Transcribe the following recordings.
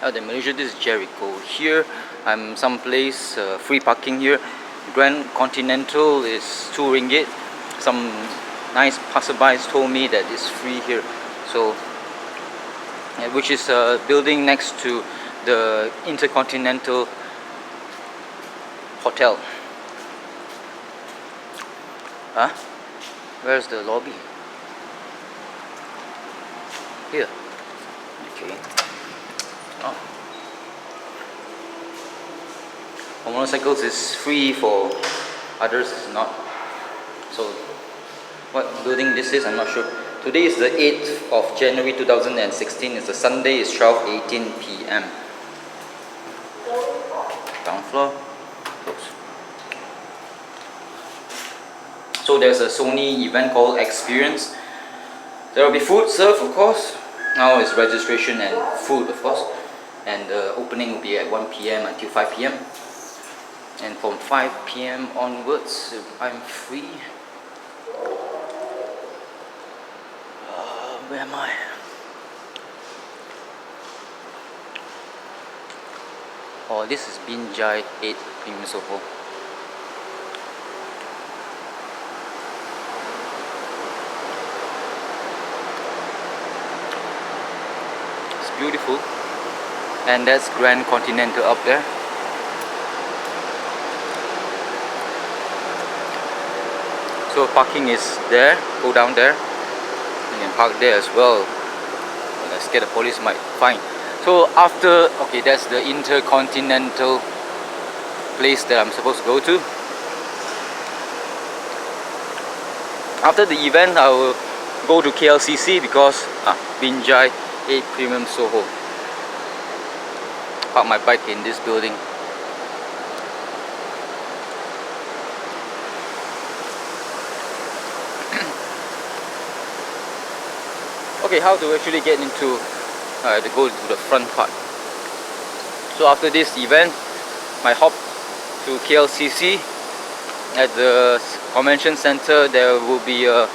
out in Malaysia. This is Gerryko. Here I'm someplace free parking here. Grand Continental is 2 ringgit. Some nice passerbys told me that it's free here. So which is a building next to the InterContinental hotel. Huh? Where's the lobby? Here. Okay. Oh. For motorcycles is free, for others it's not. So what building this is, I'm not sure. Today is the 8th of January 2016. It's a Sunday. It's 12:18 p.m. Ground floor. Close. So there's a Sony event called Experience. There will be food served, of course. Now it's registration and food, of course. And the opening will be at 1 p.m. until 5 p.m. And from 5 p.m. onwards, I'm free. Where am I? Oh, this is Binjai 8 Premium Soho. It's beautiful. And that's Grand Continental up there. So parking is there. Go down there. You can park there as well. I'm scared the police might fine. So after, okay, that's the InterContinental place that I'm supposed to go to. After the event, I will go to KLCC because Binjai 8 Premium Soho. Park my bike in this building. Okay, how to actually get into to go to the front part. So after this event, I hop to KLCC. At the convention center, there will be a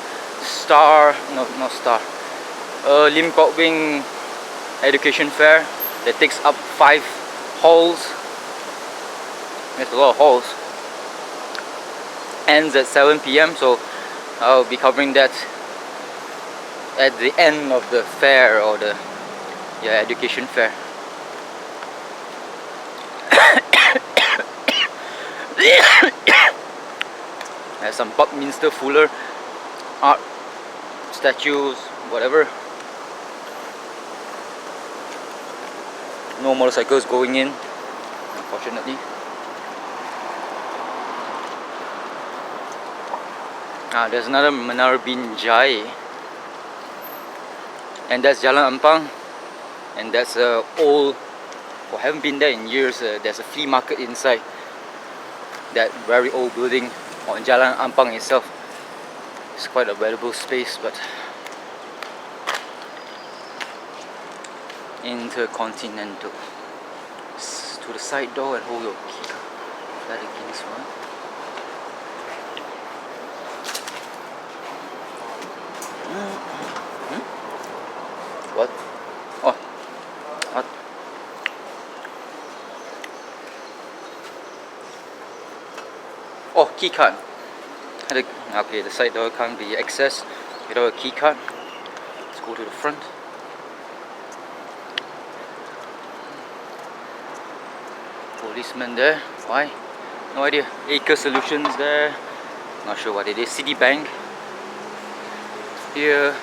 Lim Kok Wing education fair that takes up 5 halls. There's a lot of halls. Ends at 7 p.m. So I'll be covering that at the end of the fair, or the education fair. There's some Buckminster Fuller art statues, whatever. No motorcycles going in, unfortunately. There's another Menara Binjai. And that's Jalan Ampang, and that's old, I haven't been there in years. There's a flea market inside that very old building on Jalan Ampang itself. It's quite a valuable space, but InterContinental. To the side door and hold your key that against one. What? Oh, what? Oh, key card. Okay, the side door can't be accessed without a key card. Let's go to the front. Policeman there. Why? No idea. Acre Solutions there. Not sure what it is. Citibank. Here.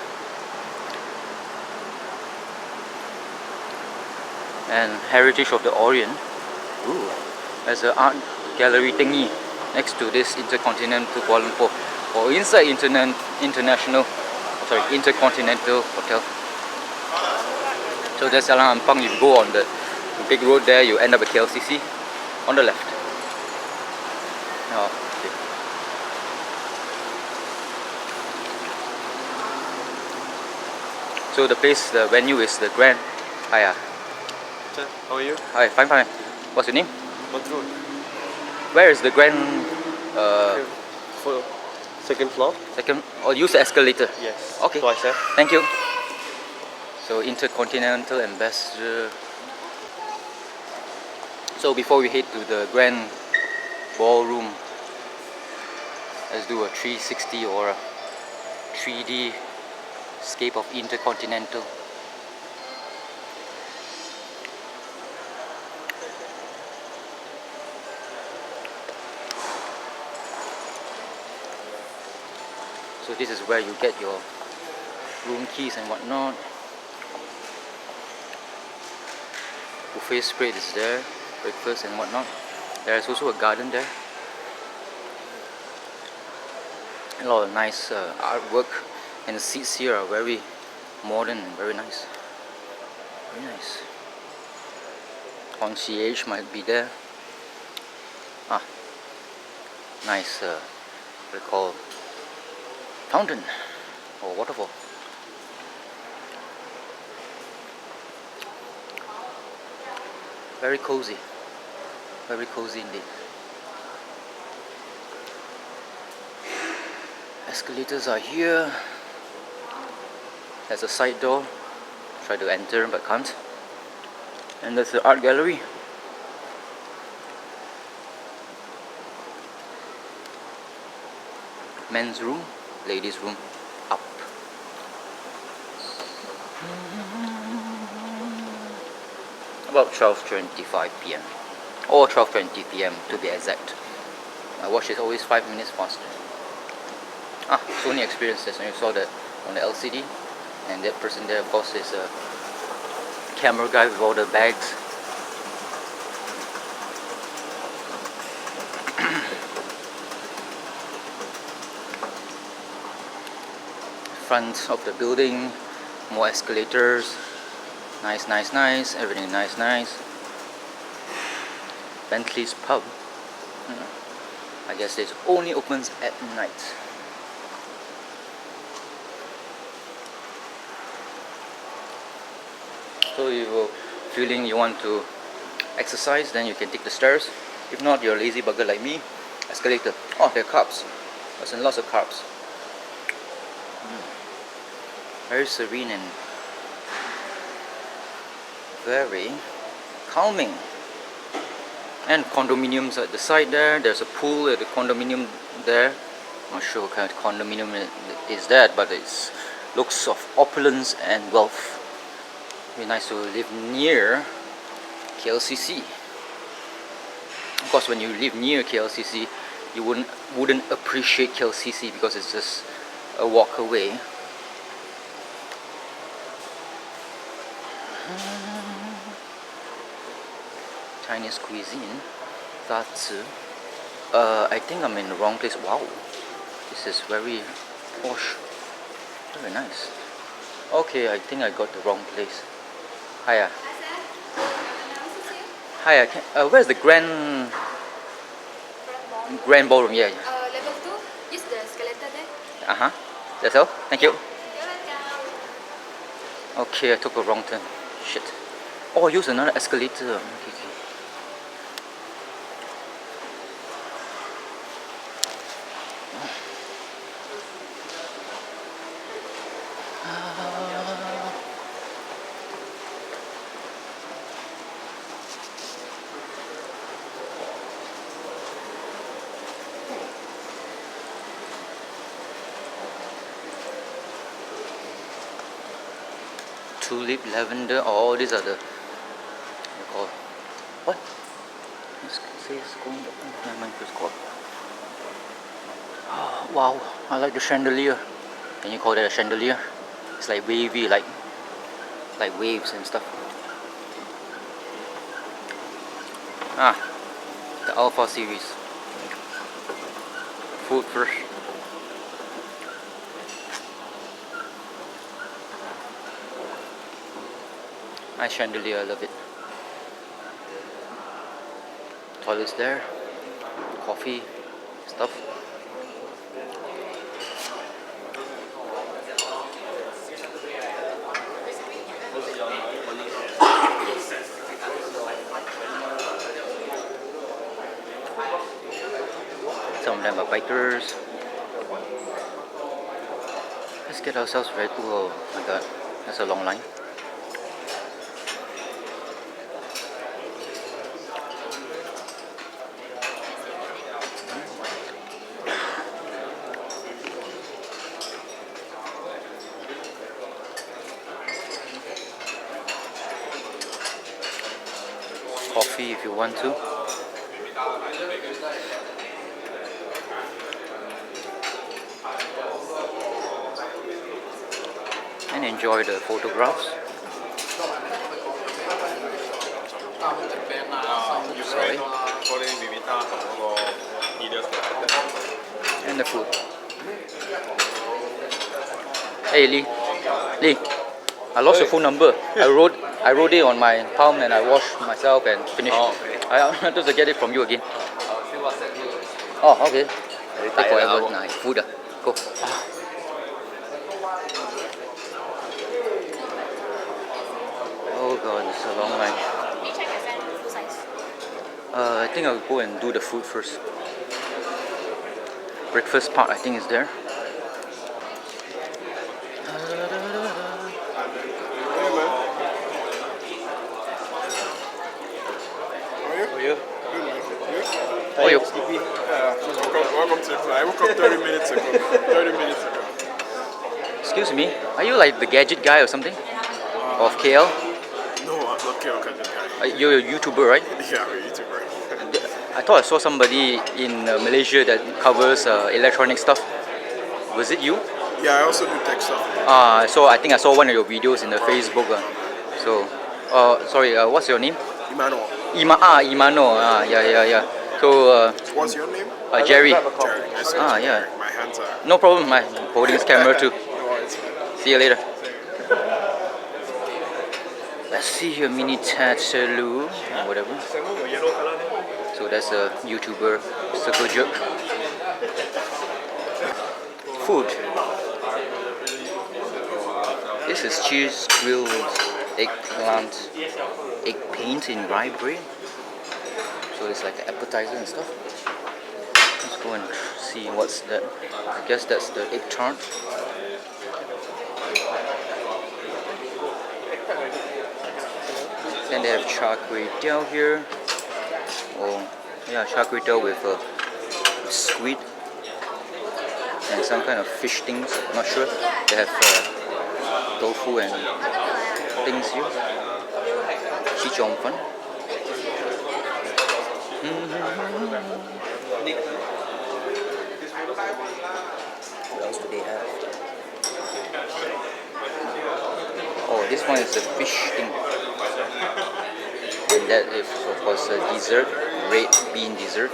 And Heritage of the Orient. Ooh, there's an art gallery thingy next to this InterContinental Kuala Lumpur, or inside InterContinental Hotel. So that's Jalan Ampang. You go on the big road there, you end up at KLCC on the left. Oh, okay. So the place, the venue is the Grand. Hiya. How are you? Hi, fine. What's your name? What road? Where is the Grand? For second floor. Second. Or use the escalator. Yes. Okay. Twice, Thank you. So InterContinental Ambassador. So before we head to the grand ballroom, let's do a 360 or a 3D scape of InterContinental. So this is where you get your room keys and whatnot. Buffet spread is there, breakfast and whatnot. There is also a garden there. A lot of nice artwork, and the seats here are very modern and very nice. Very nice. Concierge might be there. Ah, nice. What they call fountain or waterfall. Very cozy. Very cozy indeed. Escalators are here. There's a side door. Try to enter but can't. And there's the art gallery. Men's room, ladies' room, up. About 12:25 PM or 12:20 PM to be exact. My watch is always 5 minutes faster. Ah, Sony experiences, and you saw that on the LCD. And that person there, of course, is a camera guy with all the bags. Front of the building, more escalators. Nice, nice, nice. Everything nice, nice. Bentley's pub. I guess it only opens at night. So if you're feeling you want to exercise, then you can take the stairs. If not, you're a lazy bugger like me. Escalator. Oh, there are carbs. There's lots of carbs. Very serene and very calming. And condominiums at the side there. There's a pool at the condominium there. Not sure what kind of condominium is that, but it looks of opulence and wealth. Be nice to live near KLCC. Of course, when you live near KLCC, you wouldn't appreciate KLCC because it's just a walk away. Chinese cuisine. That's I think I'm in the wrong place. Wow, this is very posh. Very nice. Okay, I think I got the wrong place. Hiya. Hiya. Where's the grand ballroom? Yeah. Level 2, use the escalator there. Uh huh. That's all. Thank you. You're welcome. Okay, I took a wrong turn. Shit. Oh, use another escalator. Okay. Tulip, lavender, all these are the called what? It says going never mind, it's called. Oh, wow, I like the chandelier. Can you call that a chandelier? It's like wavy, like waves and stuff. Ah, the Alpha series. Food first. Nice chandelier, I love it. Toilets there, coffee, stuff. Some of them are bikers. Let's get ourselves ready. Oh my god, that's a long line. coffee if you want to. And enjoy the photographs. Sorry. And the food. Hey Lee, I lost your phone number. I wrote it on my palm and I washed myself and finished. Oh, okay. I wanted to get it from you again. Oh, okay. Take forever. Nice food. Go. Oh god, it's a long line. Can you check your friend full size? I think I'll go and do the food first. Breakfast part, I think, is there. How are you? Oh, you. Welcome to the flight. I woke up 30 minutes ago. 30 minutes ago. Excuse me, are you like the gadget guy or something? Of KL? No, I'm not Kyo Kanjan guy. You're a YouTuber, right? Yeah, I'm a YouTuber. I thought I saw somebody in Malaysia that covers electronic stuff. Was it you? Yeah, I also do tech stuff. So I think I saw one of your videos in the Facebook. So, sorry, what's your name? Emmanuel. Imano. Yeah. So, What's your name? Jerry. Jerry. Nice to meet you, Yeah. Jerry. My hands are... No problem. I'm holding this camera too. No worries. See you later. Let's see here, mini Tatsaloo, whatever. So that's a YouTuber, Circle Jerk. Food. This is cheese grilled eggplant, egg paint in rye bread. So it's like an appetizer and stuff. Let's go and see what's that. I guess that's the egg tart. Then they have char kway teow here. Oh, yeah, char kway teow with squid and some kind of fish things. Not sure. They have tofu and things here. Chi chong fan. What else do they have? Oh, this one is a fish thing. And that is of course a dessert, red bean dessert.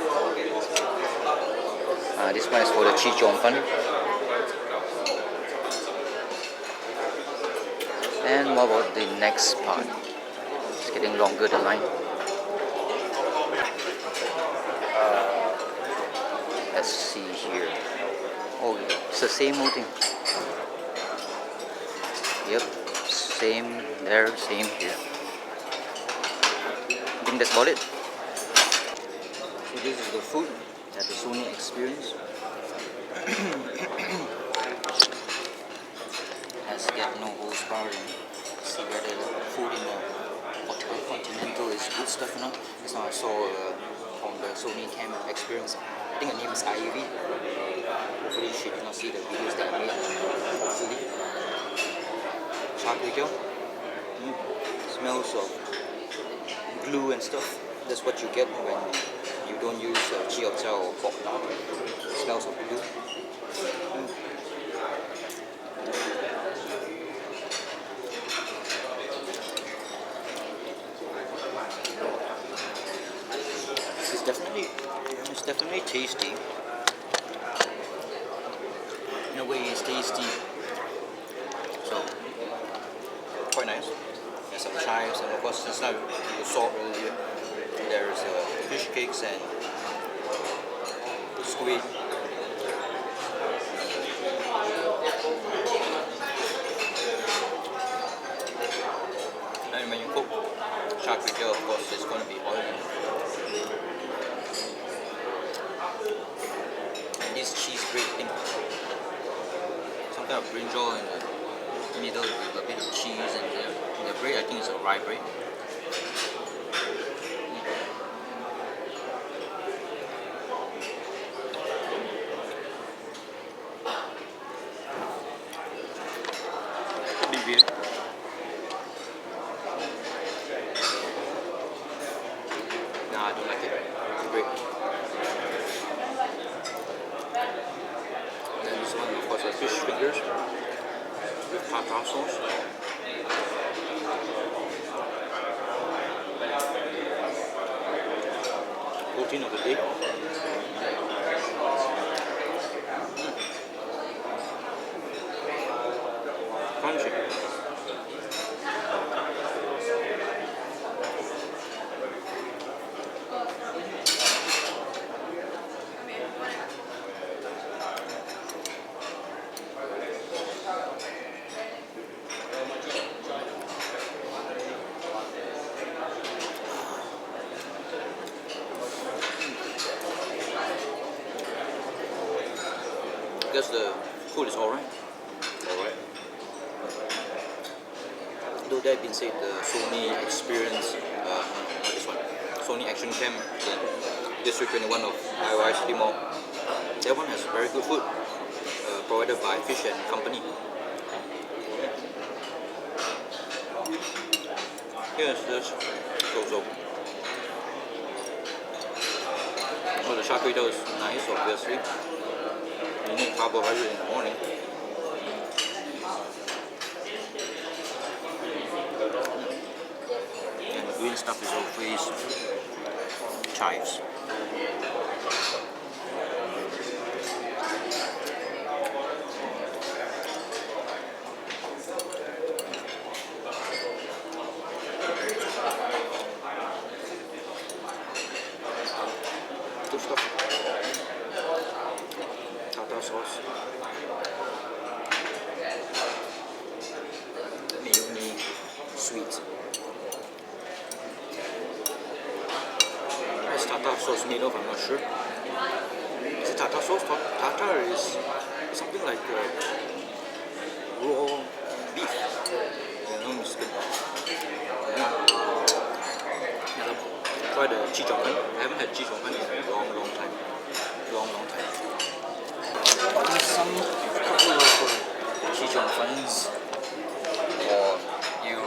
This one is for the chi chong fan. And what about the next part? It's getting longer, the line. Let's see here. Oh, it's the same old thing. Yep, same there, same here. I think that's about it. So this is the food at the Sony experience. Let's get no holds barred and see whether the food in the InterContinental is good stuff or not. Just now I saw from the Sony cam experience, I think her name is Ivy. Hopefully she did not see the videos that I made. Hopefully. Char kway teow. Smells of glue and stuff. That's what you get when you don't use chi or chow or pork lard. It smells of glue. It's definitely tasty. In a way, it's tasty. So quite nice. There's some chives, and of course, just like you saw earlier, there's fish cakes and squid. And when you cook char kway teow, of course, it's going to be oily. And this cheese bread thing, some kind of brinjal in the middle with a bit of cheese, and the bread, I think it's a rye bread. Pretty weird. Nah, I don't like it. Great. And then this one, of course, are fish fingers with tartar sauce. Protein of the day. Crunchy. I guess the food is alright. Though that being said, the Sony experience, not this one, Sony Action Cam in District 21 of IOI City Mall, that one has very good food, provided by Fish and Company. Here's this so. Oh, the char kway teow is nice, obviously. You need carbohydrate in the morning. And the green stuff is always chives. Good stuff. Tartar sauce. Mayonnaise, sweet. What is tartar sauce made of? I'm not sure. Is it tartar sauce? Tartar is something like raw beef. Try the chi chong fan. I haven't had chi chong fan in a long time. Some couple of chi chong fans, or you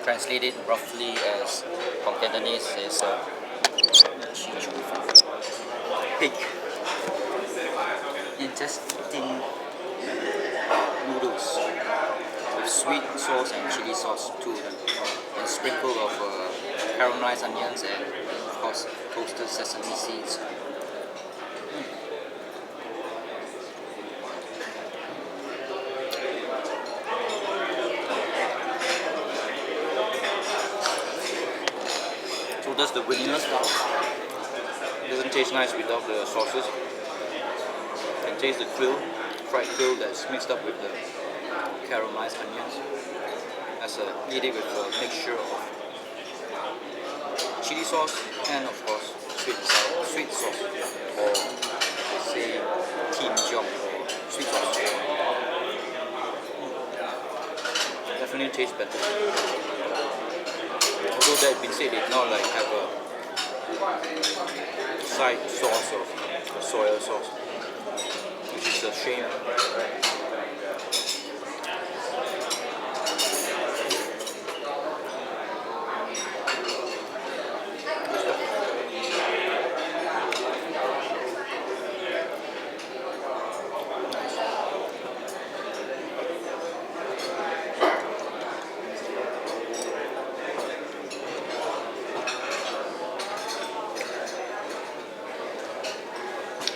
translate it roughly as from Cantonese is chi chong fan. Pig intestine noodles with sweet sauce and chili sauce to them, and sprinkle of caramelized onions and of course toasted sesame seeds. So that's the winner stuff. It doesn't taste nice without the sauces. You can taste the krill, fried krill that's mixed up with the caramelized onions. As eat it with a mixture of chili sauce and of course sweet sauce, or say kim jiong or sweet sauce. Definitely tastes better. Although that being said, it not like have a side sauce of soy sauce, which is a shame.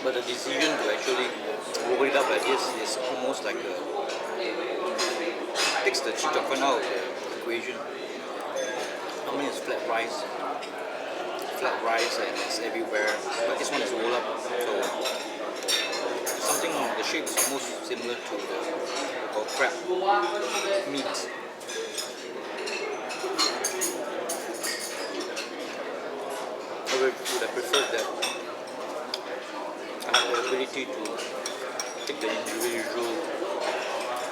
But the decision to actually roll it up like this is almost like takes the chi chong fan out of the equation. Normally it's flat rice and it's everywhere, but this one is rolled up, so something, the shape is almost similar to the crab meat. I would have preferred that I have the ability to take the individual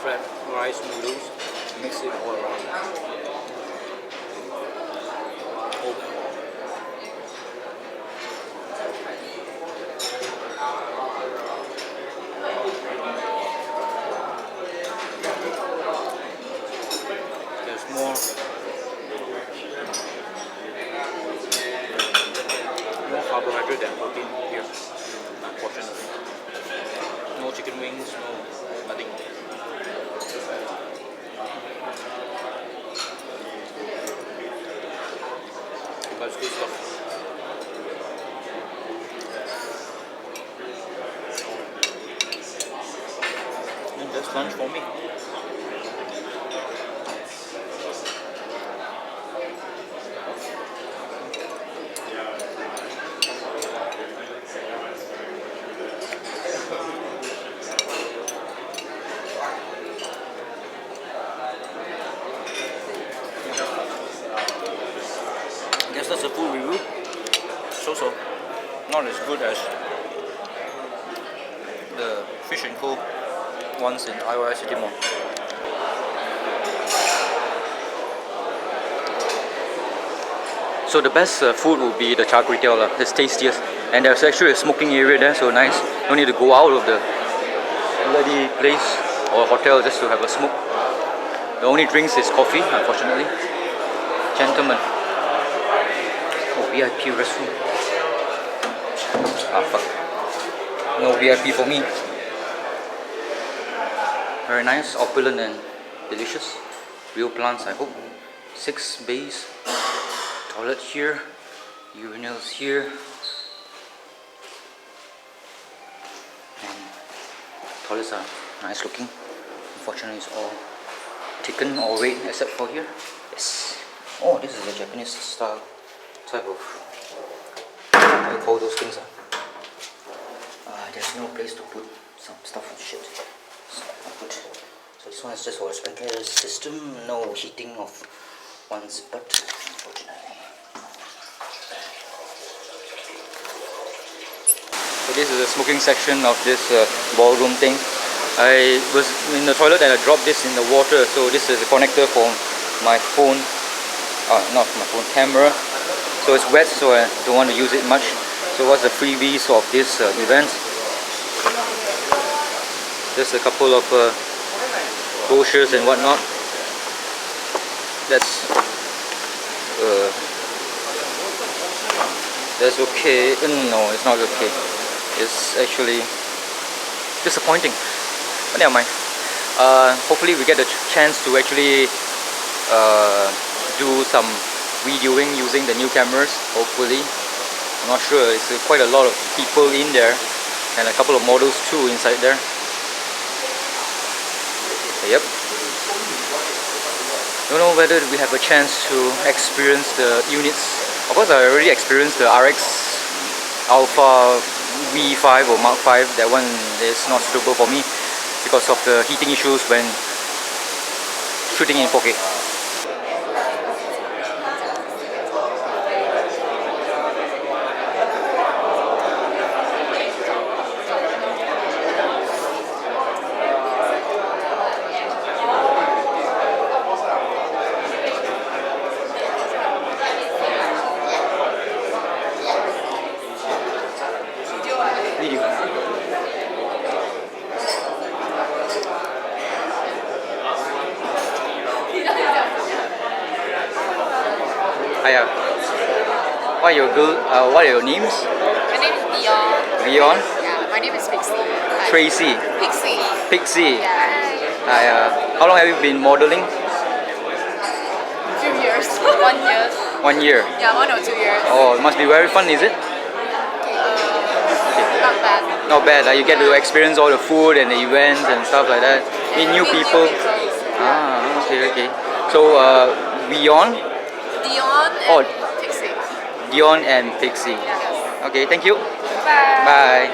fried rice noodles, mix it all around. There's more carbohydrate than protein here, unfortunately. No chicken wings, no nothing. But it's good stuff. And that's lunch for me. I guess that's a full review. So. Not as good as the Fish & Co. ones in IOI City Mall. So the best food will be the char kway teow, it's tastiest. And there's actually a smoking area there, so nice. Don't need to go out of the bloody place or hotel just to have a smoke. The only drinks is coffee, unfortunately. Gentlemen. Oh, VIP restroom. Ah, fuck. No VIP for me. Very nice, opulent and delicious. Real plants, I hope. 6 bays. Toilet here. Urinals here. And toilets are nice looking. Unfortunately, it's all taken or red except for here. Yes. Oh, this is a Japanese style type of. What do you call those things? There's no place to put some stuff and shit. So not good. So this one is just for a sprinkler system. No heating of one's butt, unfortunately. So this is the smoking section of this ballroom thing. I was in the toilet and I dropped this in the water. So this is a connector for my phone. Not my phone, camera. So it's wet, so I don't want to use it much. So what's the freebies of this event? Just a couple of brochures and whatnot. That's okay. No, it's not okay. It's actually disappointing. But never mind. Hopefully we get a chance to actually do some videoing using the new cameras. Hopefully. I'm not sure. It's quite a lot of people in there, and a couple of models too inside there. Yep. Don't know whether we have a chance to experience the units. Of course, I already experienced the RX Alpha V5 or Mark 5. That one is not suitable for me because of the heating issues when shooting in 4K. Hiya. What are your names? My name is Dion. Leon? Yeah, my name is Pixie. Hi. Tracy? Pixie. Pixie? Yeah. Hiya. How long have you been modeling? 2 years. 1 year. 1 year? Yeah, 1 or 2 years. Oh, it must be very fun, is it? Not bad. Not bad, you get to experience all the food and the events and stuff like that. Meet new people. Ah, okay. So, Dion and Pixie. Dion and Pixie. Yes. Okay, thank you. Bye. Bye.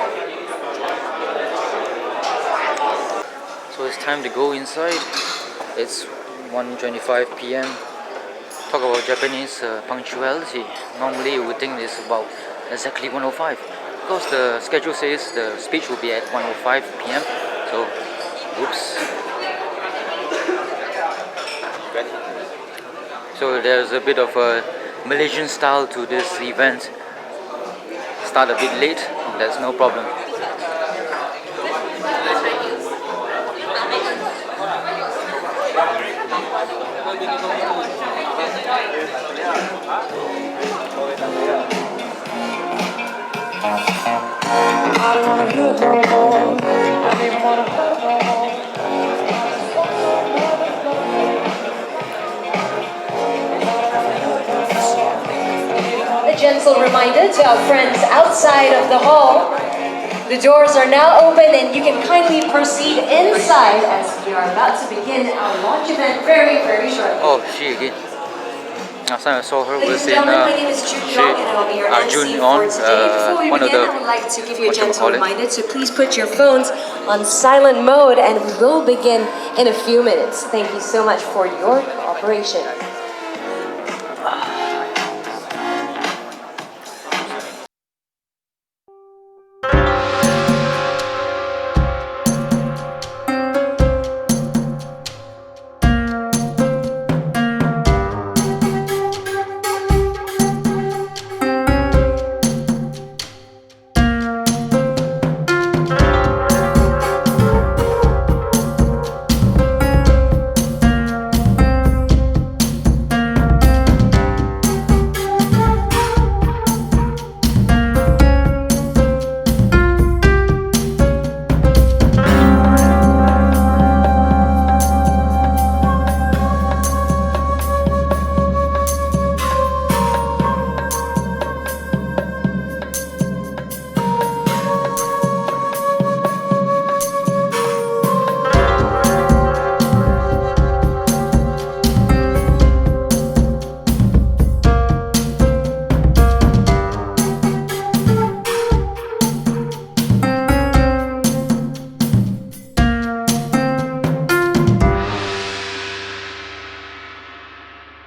So it's time to go inside. It's 1:25 p.m. Talk about Japanese punctuality. Normally you would think it's about exactly 1:05. Because the schedule says the speech will be at 1:05 p.m. So, oops. So there's a bit of a Malaysian style to this event. Start a bit late, that's no problem. A gentle reminder to our friends outside of the hall. The doors are now open and you can kindly proceed inside as we are about to begin our launch event very, very shortly. Oh, she again. Last time I saw her Ladies was and in gentlemen, my name is Jun Yong and I'll be your MC Jun for On, today. Before we one of begin, the I would like to give you a gentle whatchamacallit. reminder to please put your phones on silent mode and we will begin in a few minutes. Thank you so much for your cooperation.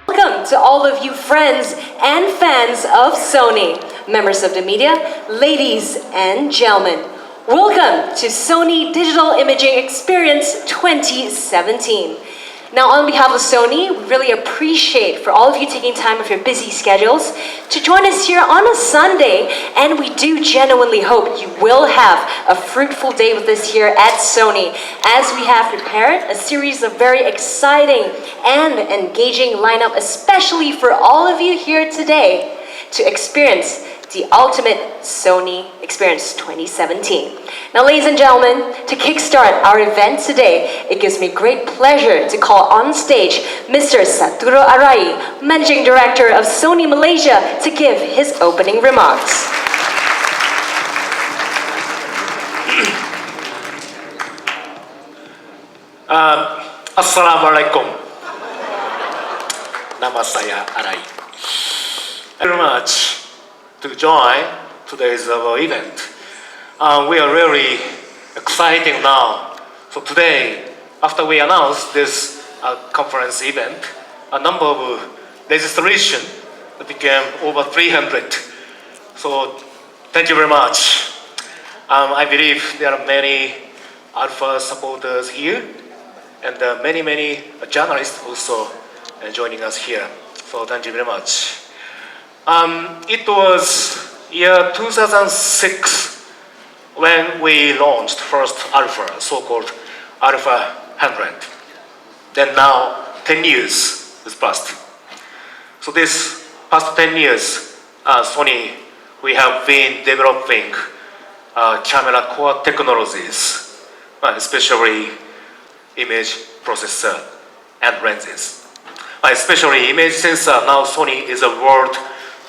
Welcome to all of you friends and fans of Sony, members of the media, ladies and gentlemen. Welcome to Sony Digital Imaging Experience 2017. Now on behalf of Sony, we really appreciate for all of you taking time of your busy schedules to join us here on a Sunday, and we do genuinely hope you will have a fruitful day with us here at Sony as we have prepared a series of very exciting and engaging lineup, especially for all of you here today to experience the ultimate Sony Experience 2017. Now, ladies and gentlemen, to kickstart our event today, it gives me great pleasure to call on stage Mr. Satoru Arai, Managing Director of Sony Malaysia, to give his opening remarks. Assalamualaikum. Nama saya Arai. Very much to join today's event. We are really excited now. So today, after we announced this conference event, a number of registration became over 300. So thank you very much. I believe there are many Alpha supporters here, and many journalists also joining us here. So thank you very much. It was year 2006 when we launched first Alpha, so-called Alpha 100. Then now 10 years has passed. So this past 10 years, Sony, we have been developing camera core technologies, especially image processor and lenses. Especially image sensor, now Sony is the world's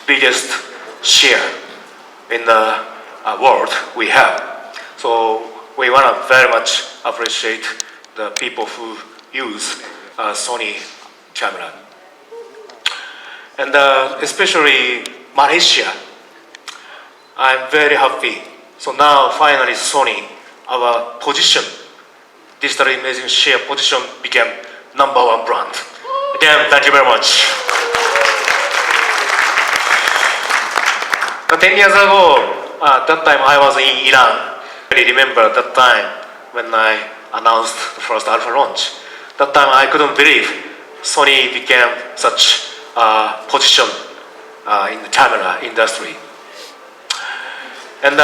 biggest share in the world we have. So we want to very much appreciate the people who use Sony camera. And especially Malaysia, I'm very happy. So now finally Sony, our position, digital imaging share position became #1 brand. Again, thank you very much. 10 years ago, that time I was in Iran. I remember that time when I announced the first Alpha launch. That time I couldn't believe Sony became such a position in the camera industry. And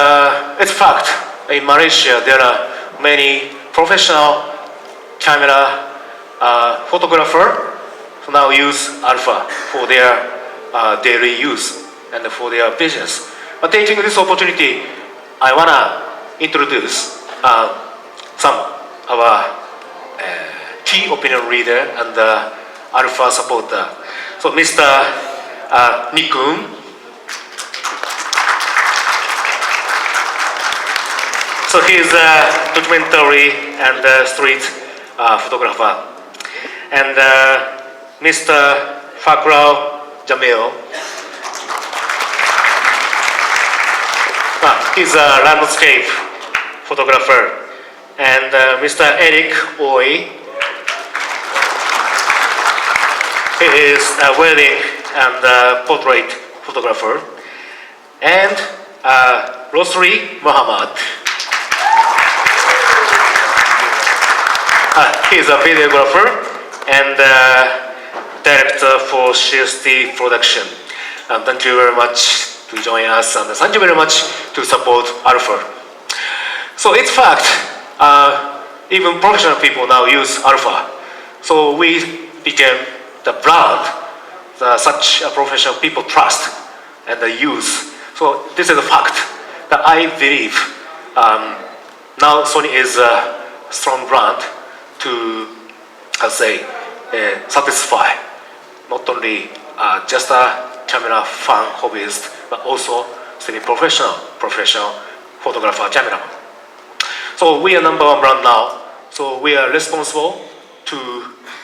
it's fact, in Malaysia there are many professional camera photographer who now use Alpha for their daily use and for their business. But taking this opportunity, I wanna introduce some of our key opinion leader and Alpha supporter. So Mr. Nikun. So he is a documentary and street photographer. And Mr. Fakrao Jamil. He's a landscape photographer. And Mr. Eric Oi. He is a wedding and portrait photographer. And Rosri Muhammad. He is a videographer and director for CST production. And thank you very much to join us, and thank you very much to support Alpha. So it's fact, even professional people now use Alpha. So we became the brand that such professional people trust and they use. So this is a fact that I believe now Sony is a strong brand to, satisfy not only just a camera fan hobbyist, but also semi-professional photographer cameraman. So we are number one brand now. So we are responsible to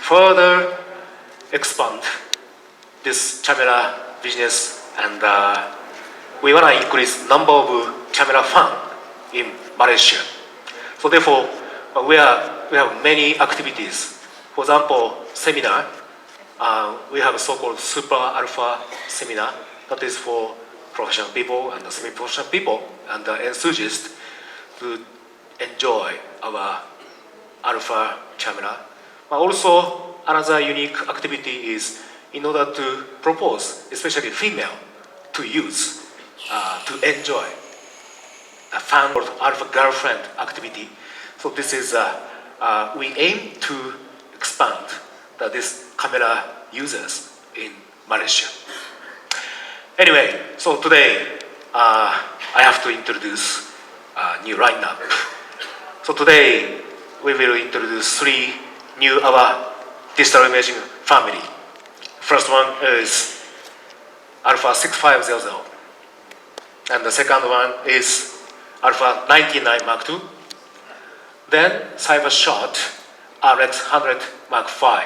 further expand this camera business, and we want to increase number of camera fan in Malaysia. So therefore, we have many activities. For example, seminar. We have a so-called Super Alpha seminar that is for professional people and semi-professional people and enthusiasts to enjoy our Alpha camera. But also, another unique activity is in order to propose, especially female, to use, to enjoy a fan or Alpha girlfriend activity. So this is, we aim to expand this camera users in Malaysia. Anyway, so today I have to introduce a new lineup. So today we will introduce three new our digital imaging family. First one is Alpha 6500, and the second one is Alpha 99 Mark II. Then Cybershot RX100M5.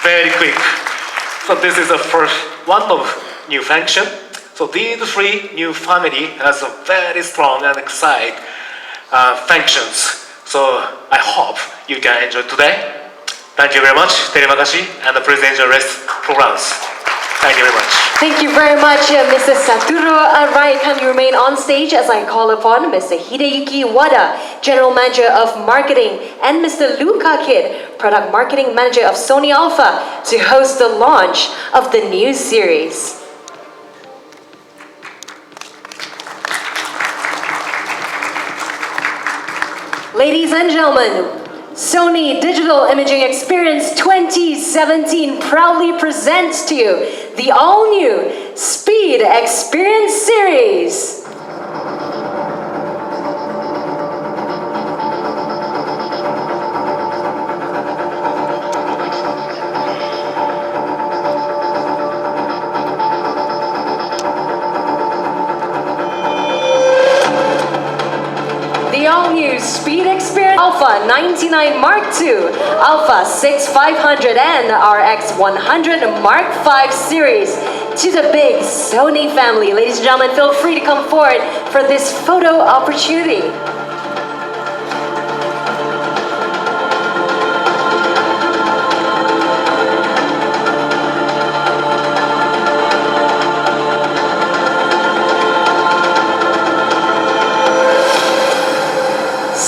Very quick. So this is the first one of new function. So these three new family has a very strong and exciting functions. So I hope you can enjoy today. Thank you very much. Terima kasih, and please enjoy rest programs. Thank you very much. Thank you very much, Mr. Satoru Arai. Can you remain on stage as I call upon Mr. Hideyuki Wada, General Manager of Marketing, and Mr. Luca Kidd, Product Marketing Manager of Sony Alpha, to host the launch of the new series. Ladies and gentlemen, Sony Digital Imaging Experience 2017 proudly presents to you the all-new Speed Experience Series. The all-new Speed Experience Alpha 99 Mark II, Alpha 6500 and RX100 Mark V series to the big Sony family. Ladies and gentlemen, feel free to come forward for this photo opportunity.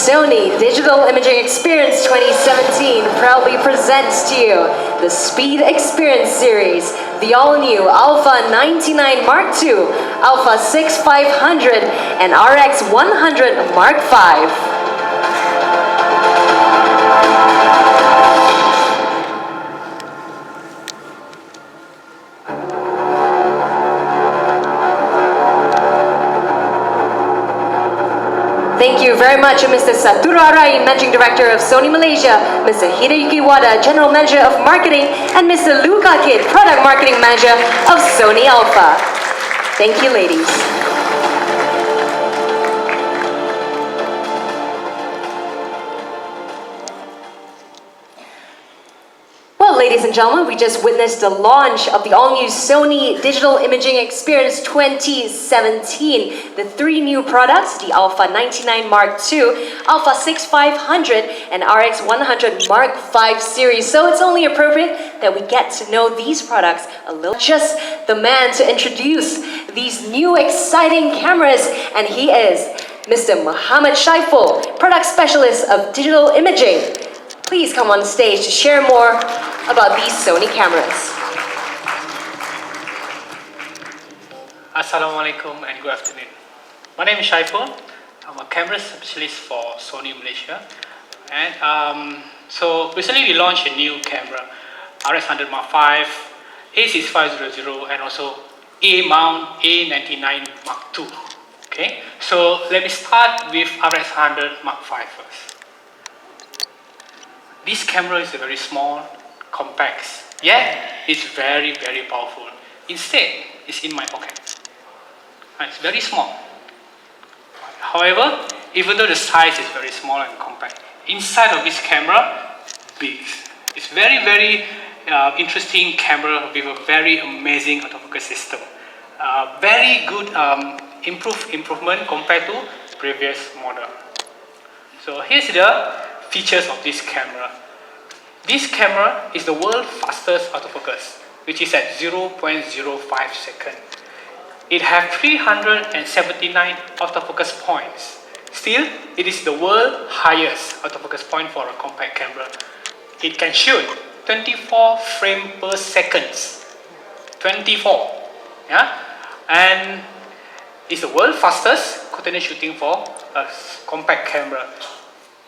Sony Digital Imaging Experience 2017 proudly presents to you the Speed Experience Series, the all-new Alpha 99 Mark II, Alpha 6500, and RX100 Mark V. you very much, Mr. Satoru Arai, Managing Director of Sony Malaysia, Mr. Hideyuki Wada, General Manager of Marketing, and Mr. Luca Kidd, Product Marketing Manager of Sony Alpha. Thank you, ladies. Well, ladies and gentlemen, we just witnessed the launch of the all-new Sony Digital Imaging Experience 2017. The three new products, the Alpha 99 Mark II, Alpha 6500, and RX100 Mark V series. So it's only appropriate that we get to know these products a little. Just the man to introduce these new exciting cameras, and he is Mr. Muhammad Shaiful, Product Specialist of Digital Imaging. Please come on stage to share more about these Sony cameras. Assalamualaikum and good afternoon. My name is Shaiful. I'm a camera specialist for Sony Malaysia. And so recently we launched a new camera, RX100 Mark V, A6500, and also A-mount A99 Mark II. Okay, so let me start with RX100 Mark V first. This camera is very small, compact, yet it's very, very powerful. Instead, it's in my pocket. It's very small. However, even though the size is very small and compact, inside of this camera, big. It's very, very interesting camera with a very amazing autofocus system. Very good improvement compared to previous model. So here's the features of this camera. This camera is the world's fastest autofocus, which is at 0.05 seconds. It has 379 autofocus points. Still, it is the world's highest autofocus point for a compact camera. It can shoot 24 frames per second. 24. Yeah? And it's the world's fastest continuous shooting for a compact camera.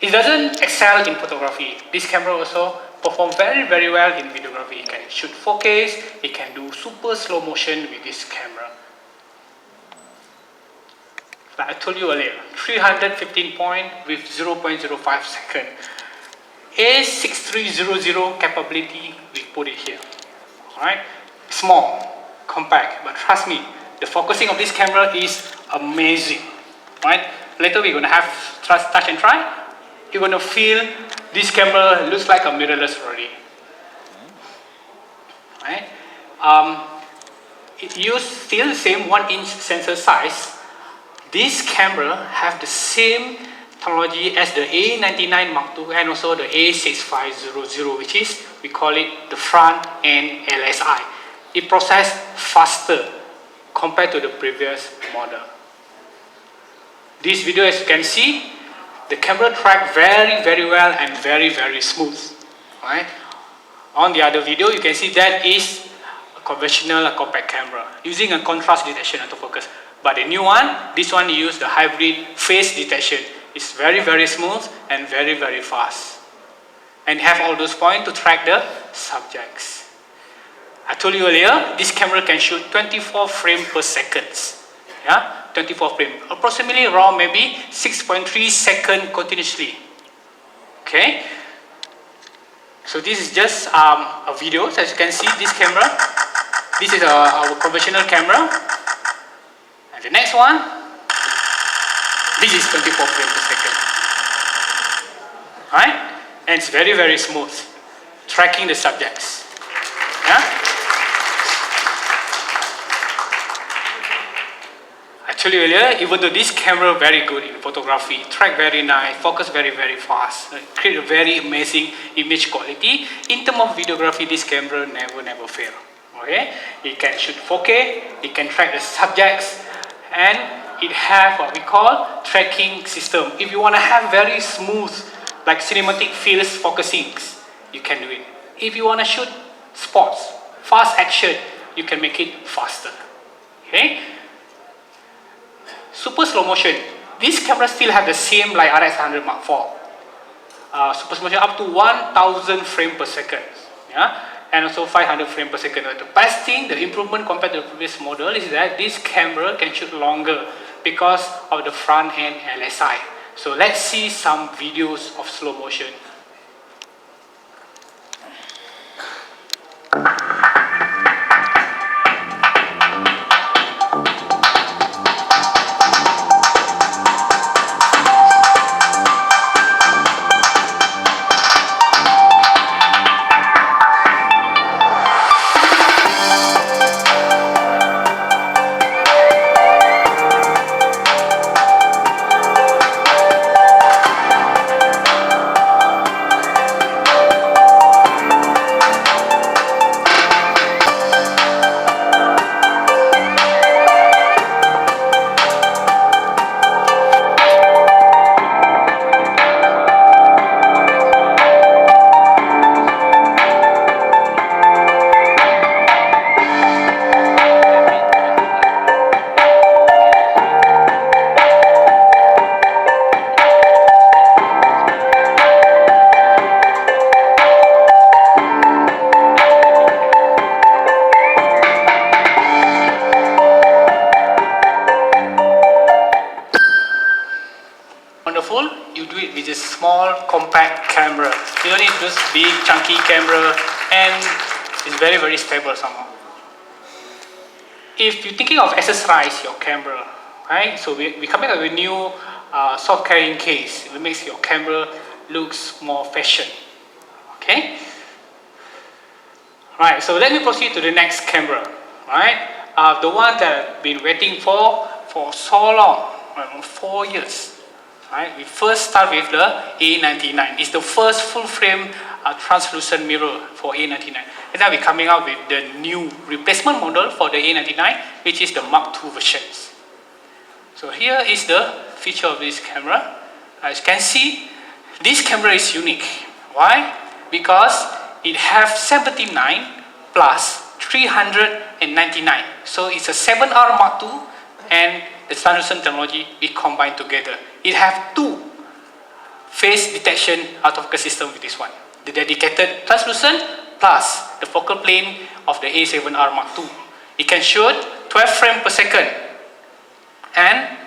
It doesn't excel in photography. This camera also performs very, very well in videography. It can shoot 4K, it can do super slow motion with this camera. Like I told you earlier, 315 points with 0.05 seconds. A6300 capability, we put it here. Alright? Small, compact, but trust me, the focusing of this camera is amazing. Right? Later we're going to have touch and try. You're going to feel this camera looks like a mirrorless already. Right? It uses still the same 1-inch sensor size. This camera have the same technology as the A99 Mark II and also the A6500, which is, we call it the front end LSI. It processes faster compared to the previous model. This video, as you can see, the camera track very, very well and very, very smooth. Right? On the other video, you can see that is a conventional compact camera using a contrast detection autofocus. But the new one, this one uses the hybrid phase detection. It's very, very smooth and very, very fast. And have all those points to track the subjects. I told you earlier, this camera can shoot 24 frames per second. Yeah? 24 frames, approximately around maybe 6.3 seconds continuously. Okay, so this is just a video. So as you can see, this camera, this is our conventional camera, and the next one, this is 24 frames per second. Right, and it's very, very smooth, tracking the subjects. Yeah. Actually earlier, even though this camera very good in photography, track very nice, focus very, very fast, create a very amazing image quality. In terms of videography, this camera never fail. Okay, it can shoot 4K, it can track the subjects, and it have what we call tracking system. If you want to have very smooth, like cinematic fields focusing, you can do it. If you want to shoot sports, fast action, you can make it faster. Okay. Super slow motion. This camera still have the same like RX100 Mark IV. Super slow motion up to 1000 frames per second. Yeah? And also 500 frames per second. The best thing, the improvement compared to the previous model is that this camera can shoot longer because of the front end LSI. So let's see some videos of slow motion. Wonderful, you do it with a small compact camera. You don't need this big chunky camera, and it's very, very stable somehow. If you're thinking of accessorize your camera, right? So we coming up with a new soft carrying case. It makes your camera looks more fashion. Okay. Right. So let me proceed to the next camera. Right. The one that I've been waiting for so long, 4 years. Right. We first start with the A99. It's the first full frame translucent mirror for A99. And then we're coming out with the new replacement model for the A99, which is the Mark II versions. So here is the feature of this camera. As you can see, this camera is unique. Why? Because it has 79 plus 399. So it's a 7R Mark II and the translucent technology we combined together. It has 2 face detection autofocus system with this one. The dedicated translucent plus the focal plane of the A7R Mark II. It can shoot 12 frames per second and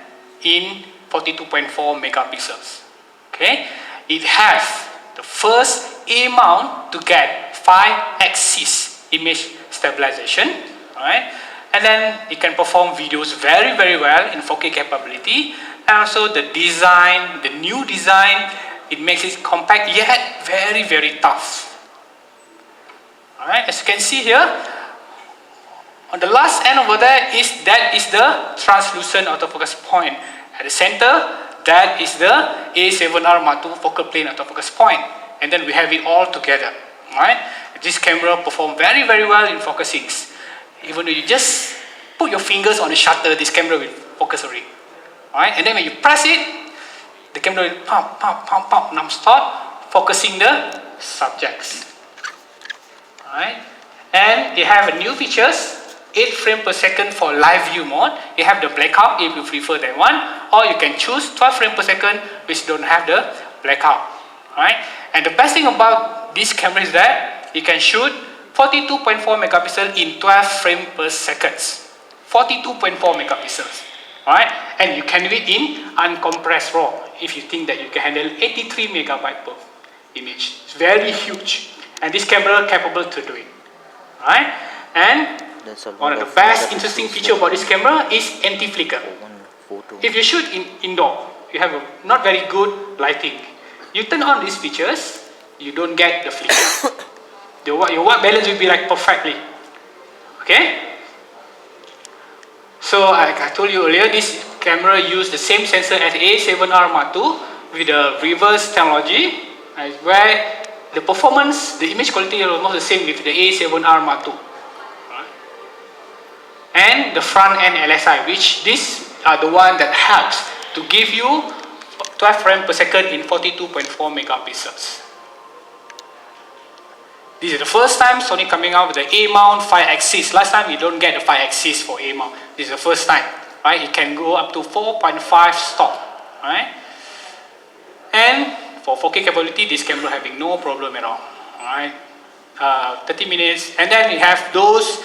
in 42.4 megapixels. Okay, it has the first A mount to get 5-axis image stabilization. Alright, and then it can perform videos very, very well in 4K capability. And also the design, the new design, it makes it compact yet very, very tough. Alright, as you can see here, on the last end over there is the translucent autofocus point. At the center, that is the A7R Mark II focal plane autofocus point. And then we have it all together. Alright, this camera performs very, very well in focusing. Even though you just put your fingers on the shutter, this camera will focus already. Alright, and then when you press it, the camera will pump, pump, pump, pump, non-stop, focusing the subjects. Alright, and they have a new features, 8 frames per second for live view mode. You have the blackout if you prefer that one, or you can choose 12 frames per second which don't have the blackout. Alright, and the best thing about this camera is that you can shoot 42.4 megapixels in 12 frames per second. 42.4 megapixels. Alright, and you can do it in uncompressed RAW if you think that you can handle 83 megabyte per image. It's very huge, and this camera capable to do it. Alright, and one of the best interesting feature about this camera is anti-flicker. If you shoot in indoor, you have a not very good lighting. You turn on these features, you don't get the flicker. Your white balance will be like perfectly. Okay. So like I told you earlier, this camera used the same sensor as A7R Mark II with the reverse technology, where the performance, the image quality is almost the same with the A7R Mark II. And the front end LSI, which these are the one that helps to give you 12 frames per second in 42.4 megapixels. This is the first time Sony coming out with the A mount 5-axis. Last time you don't get the 5-axis for A mount. This is the first time, right? It can go up to 4.5 stop, right? And for 4K capability, this camera having no problem at all, right? 30 minutes, and then you have those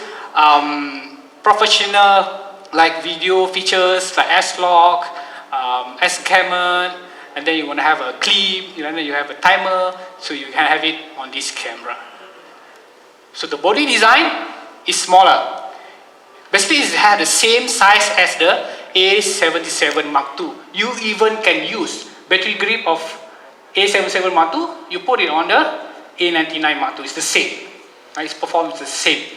professional like video features like S-Log, S-Camera, and then you want to have a clip, you have a timer, so you can have it on this camera. So the body design is smaller. Basically, it has the same size as the A77 Mark II. You even can use battery grip of A77 Mark II, you put it on the A99 Mark II. It's the same. Right? Its performance is the same.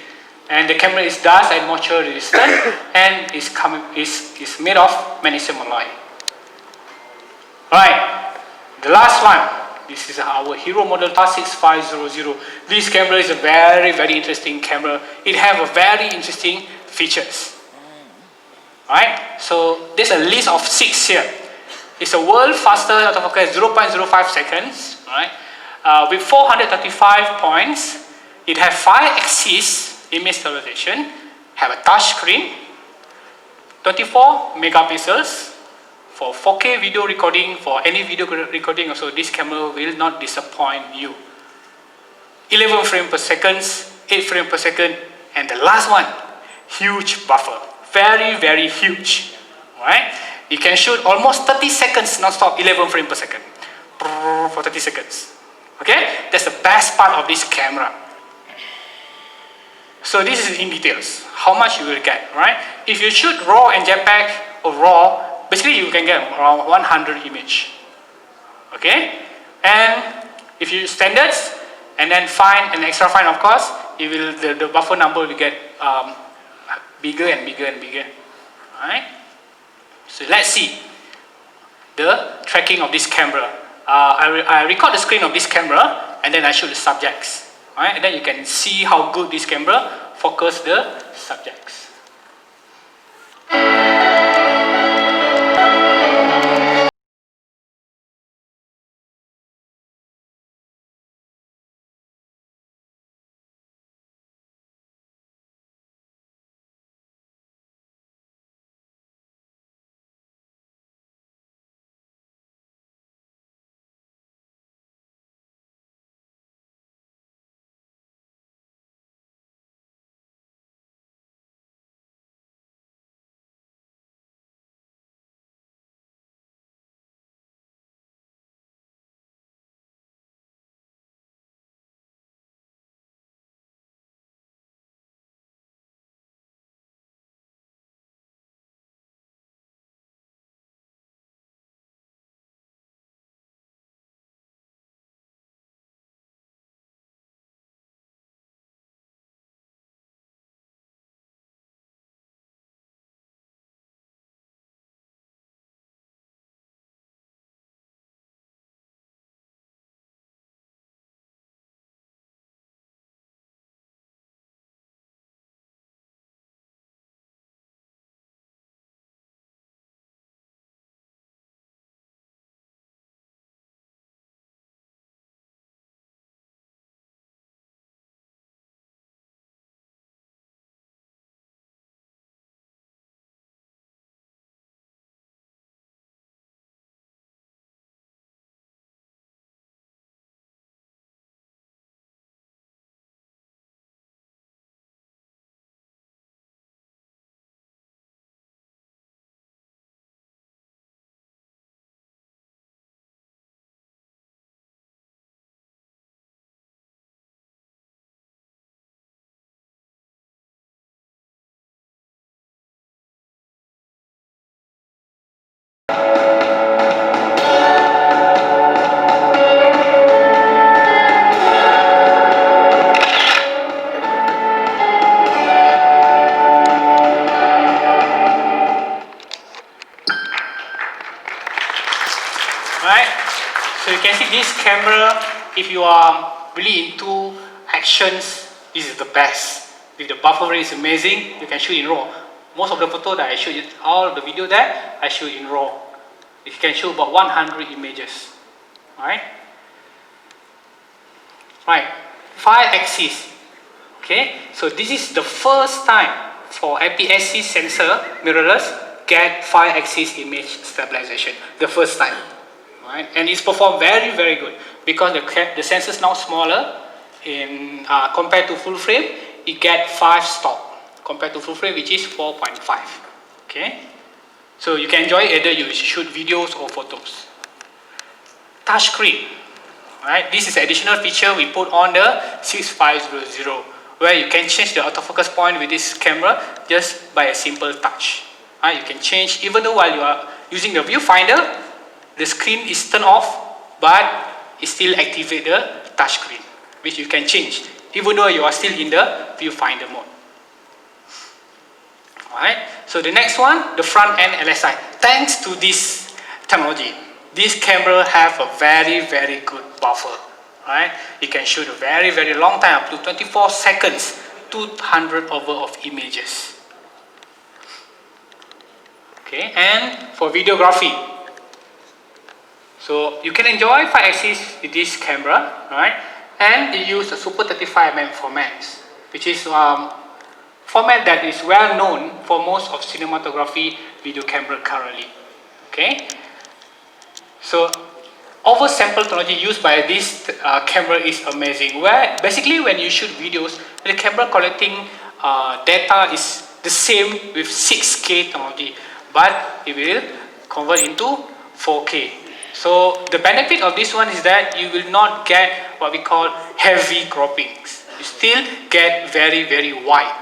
And the camera is dust and moisture resistant and is made of magnesium alloy. Alright, the last one. This is our hero model A6500. This camera is a very, very interesting camera. It has a very interesting features. Alright, so there's a list of 6 here. It's a world faster autofocus 0.05 seconds. Alright, with 435 points. It has 5-axis image stabilization, have a touch screen, 24 megapixels for 4K video recording. For any video recording also, this camera will not disappoint you. 11 frames per second, 8 frames per second, and the last one, huge buffer, very, very huge. Alright, you can shoot almost 30 seconds non-stop, 11 frames per second for 30 seconds. Okay, that's the best part of this camera. So this is in details, how much you will get, right? If you shoot RAW and JPEG or RAW, basically you can get around 100 image. Okay? And if you use standards and then fine and extra fine, of course, it will, the buffer number will get bigger and bigger and bigger. Alright? So let's see the tracking of this camera. I record the screen of this camera and then I shoot the subjects. Right? And then you can see how good this camera focuses the subjects. So you can see this camera, if you are really into actions, this is the best. If the buffer rate is amazing, you can shoot in RAW. Most of the photo that I shoot, all of the video there, I shoot in RAW. You can shoot about 100 images. Alright? Right, 5-axis. Okay, so this is the first time for APS-C sensor mirrorless get 5-axis image stabilization. The first time. Right? And it's performed very, very good because the sensor is now smaller in compared to full frame. It get 5 stop compared to full frame, which is 4.5. Okay, so you can enjoy either you shoot videos or photos. touchscreen. Right? This is an additional feature we put on the 6500, where you can change the autofocus point with this camera just by a simple touch. Right? You can change, even though while you are using the viewfinder, the screen is turned off, but it still activates the touchscreen, which you can change, even though you are still in the viewfinder mode. Alright, so the next one, the front end LSI. Thanks to this technology, this camera have a very good buffer. Right? It can shoot a very long time, up to 24 seconds, 200 over of images. Okay, and for videography, so you can enjoy 5-axis with this camera, right? And it uses a Super 35mm format, which is format that is well known for most of cinematography video camera currently. Okay, so oversample technology used by this camera is amazing. Where basically when you shoot videos, the camera collecting data is the same with 6K technology, but it will convert into 4K. So the benefit of this one is that you will not get what we call heavy croppings. You still get very wide.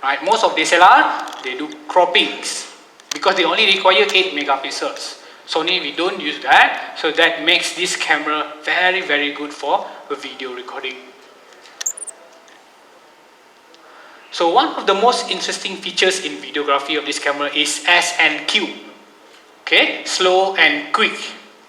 Right? Most of DSLR, they do croppings because they only require 8 megapixels. Sony, we don't use that, so that makes this camera very good for video recording. So one of the most interesting features in videography of this camera is S&Q. Okay, slow and quick.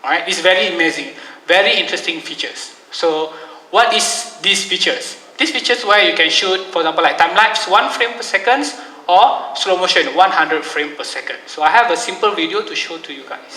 Alright, it's very amazing, very interesting features. So what is these features? These features where you can shoot, for example, like time lapse 1 frame per second or slow motion 100 frames per second. So I have a simple video to show to you guys.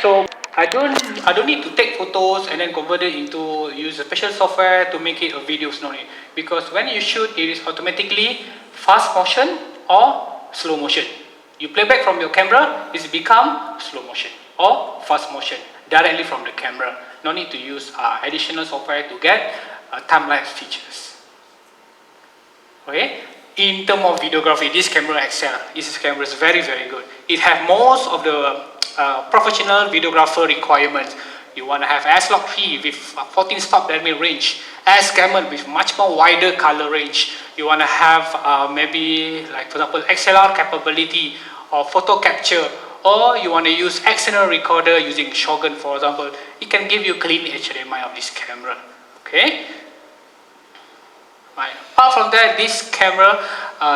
So I don't need to take photos and then convert it into use a special software to make it a video slowly, because when you shoot it is automatically fast motion or slow motion. You play back from your camera, it's become slow motion or fast motion directly from the camera. No need to use additional software to get time-lapse features. Okay. In terms of videography, this camera excels. This camera is very good. It has most of the professional videographer requirements. You want to have S-Log 3 with 14 stop dynamic range, S-Gamut with much more wider color range. You want to have maybe, like for example, XLR capability or photo capture, or you want to use external recorder using Shogun, for example. It can give you clean HDMI of this camera. Okay. Right. Apart from that, this camera,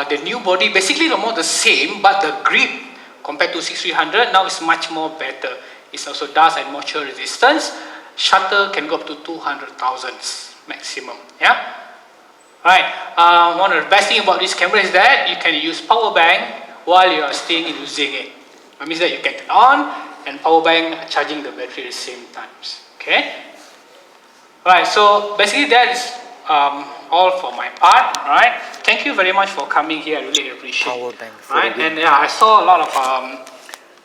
the new body basically almost the same, but the grip compared to 6300 now is much more better. It's also dust and moisture resistance. Shutter can go up to 200,000 maximum. Yeah. Right. One of the best thing about this camera is that you can use power bank while you are still using it. That means that you can turn on and power bank charging the battery at the same times. Okay. Right. So basically that is all for my part. Right. Thank you very much for coming here. I really appreciate it. Power bank. Right. And yeah, I saw a lot of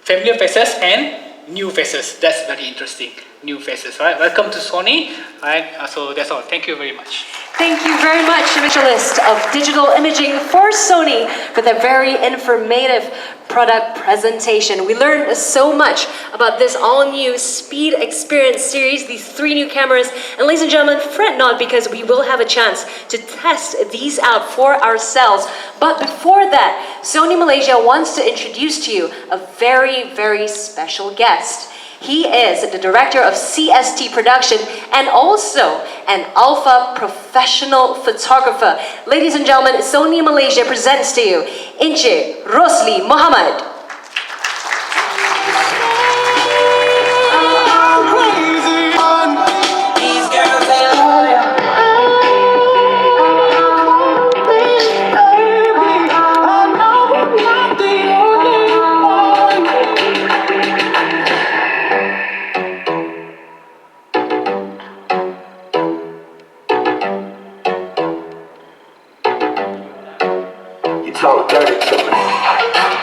familiar faces and new faces. That's very interesting. New faces. Right. Welcome to Sony. Right. So that's all. Thank you very much. Thank you very much, specialist of digital imaging for Sony, for that very informative product presentation. We learned so much about this all-new Speed Experience series, these 3 new cameras. And ladies and gentlemen, fret not, because we will have a chance to test these out for ourselves. But before that, Sony Malaysia wants to introduce to you a very special guest. He is the director of CST production and also an alpha professional photographer. Ladies and gentlemen, Sony Malaysia presents to you Encik Rosli Muhammad. talk dirty to me.